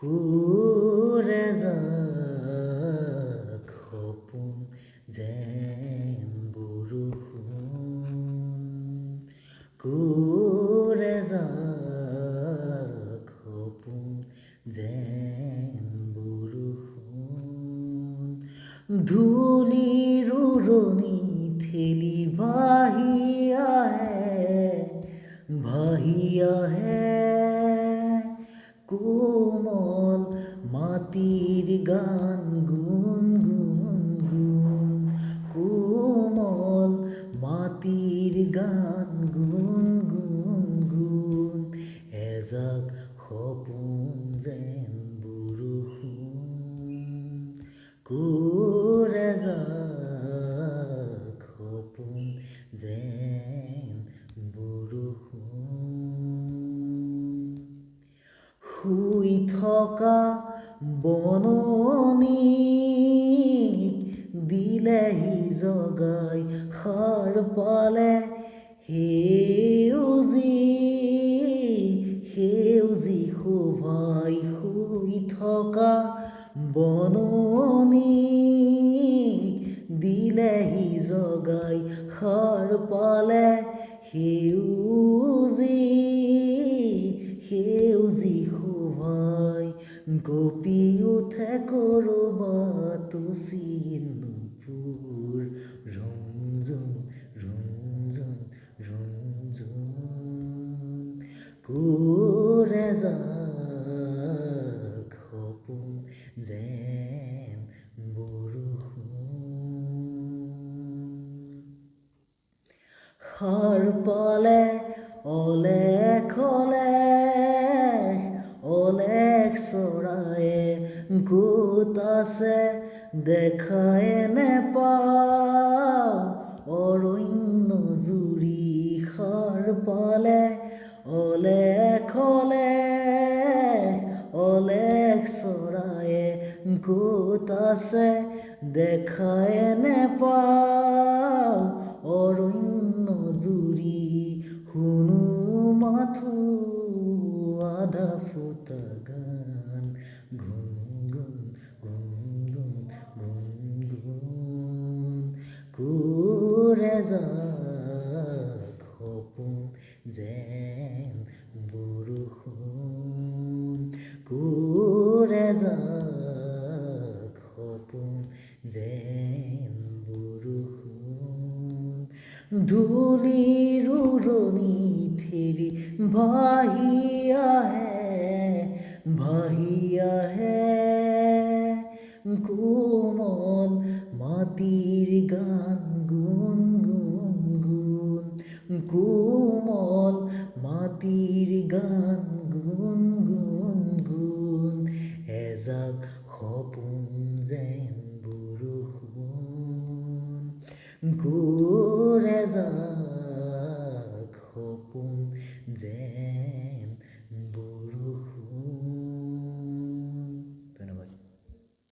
কোৰেজাক সপোন যেন বৰষুণ কোৰেজাক সপোন যেন বৰষুণ ধূলিৰ উৰণি ঠেলি ভাহি আহে কোমল মাটিৰ গান গুণ গুণ গুণ কোমল মাটিৰ গান গুণ গুণ গুণ এজাক সপোন যেন বৰষুণ কোৰেজাক সপোন যেন বৰষুণ শুই থকা বননিক দিলেহি জগাই সাৰ পালে সেউজী শোভাই শুই থকা বননিক দিলেহি জগাই সাৰ পালে সেউজী শোভাই গপি উঠে কৰবাত চিনুপুৰ ৰঞ্জুন ৰঞ্জুন ৰঞ্জুন কোৰেজাক সপোন যেন বৰষুণ সাৰ পালে অলেখ চৰায়ে গোট আছে দেখাই নেপাওঁ অৰণ্য জুৰি সাৰ পালে অলেখ চৰায়ে গোট আছে দেখাই নেপাওঁ অৰণ্য জুৰি শুনো মাথো আধা ফুটা গান গুণ গুণ গুণ গুণ গুণ গুণ কোৰেজাক সপোন যেন বৰষুণ কোৰেজাক সপোন যেন বৰষুণ ধূলিৰ উৰণি ঠেলি ভাহি আহে কোমল মাটিৰ গান গুণ গুণ গুণ কোমল মাটিৰ গান গুণ গুণ গুণ এজাক সপোন যেন বৰষুণ কোৰেজাক